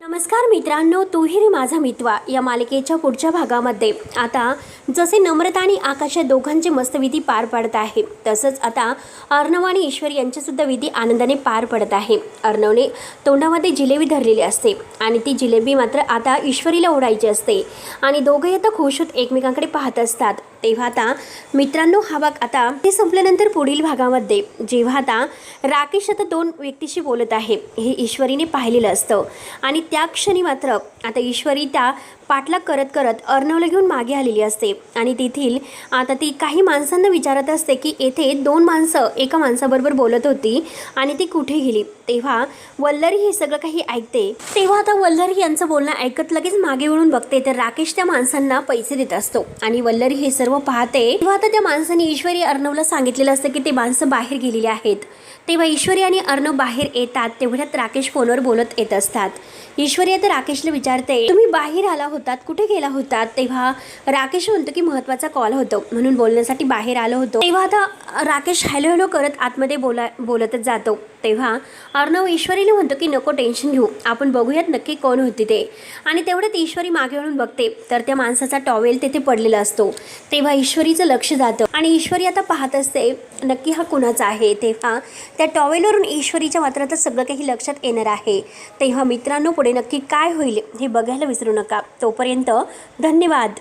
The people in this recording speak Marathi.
नमस्कार मित्रांनो, तूही रे माझा मितवा या मालिकेच्या पुढच्या भागामध्ये आता जसे नम्रता आणि आकाश या दोघांचे मस्त विधी पार पडत आहे, तसंच आता अर्णव आणि ईश्वर यांचे सुद्धा विधी आनंदाने पार पडत आहे. अर्णवने तोंडामध्ये जिलेबी धरलेली असते आणि ती जिलेबी मात्र आता ईश्वरीला ओढायची असते आणि दोघे आता खुश होत एकमेकांकडे पाहत असतात. तेव्हा आता मित्रांनो, हा भाग आता ते संपल्यानंतर पुढील भागामध्ये जेव्हा आता राकेश आता दोन व्यक्तीशी बोलत आहे हे ईश्वरीने पाहिलेलं असतं आणि त्या क्षणी मात्र आता ईश्वरी त्या पाठलाग करत करत अर्णवला घेऊन मागे आलेली असते आणि तेथील आता ती काही माणसांना विचारत असते की येथे दोन माणसं एका माणसाबरोबर बोलत होती आणि ती कुठे गेली. तेव्हा वल्लरी हे सगळं काही ऐकते. तेव्हा आता वल्लरी यांचं बोलणं ऐकत लगेच मागे वळून बघते तर राकेश त्या माणसांना पैसे देत असतो आणि वल्लरी हे सर्व पाहते. तेव्हा आता त्या माणसाने ईश्वरी अर्णवला सांगितलेलं असतं की ते माणसं बाहेर गेलेली आहेत. तेव्हा ईश्वरी आणि अर्णव बाहेर येतात. तेवढ्यात राकेश फोनवर बोलत येत असतात. ईश्वरी आता राकेशला विचारते, तुम्ही बाहेर आला होतात, कुठे गेला होतात? तेव्हा राकेश म्हणतो की महत्त्वाचा कॉल होतो म्हणून बोलण्यासाठी बाहेर आलो होतो. तेव्हा आता राकेश हॅलो हॅलो करत आतमध्ये बोलतच जातो. तेव्हा अर्णव ईश्वरीला म्हणतो की नको टेन्शन घेऊ, आपण बघूयात नक्की कोण होती ते. आणि तेवढ्यात ईश्वरी मागे वळून बघते तर त्या माणसाचा टॉवेल तेथे पडलेला असतो. तेव्हा ईश्वरीचं लक्ष जातं आणि ईश्वरी आता पाहत असते नक्की हा कुणाचा आहे. तेव्हा त्या टॉवेलवरून ईश्वरीच्या मात्र आता सगळं काही लक्षात येणार आहे. तेव्हा मित्रांनो, पुढे नक्की काय होईल हे बघायला विसरू नका. तोपर्यंत धन्यवाद.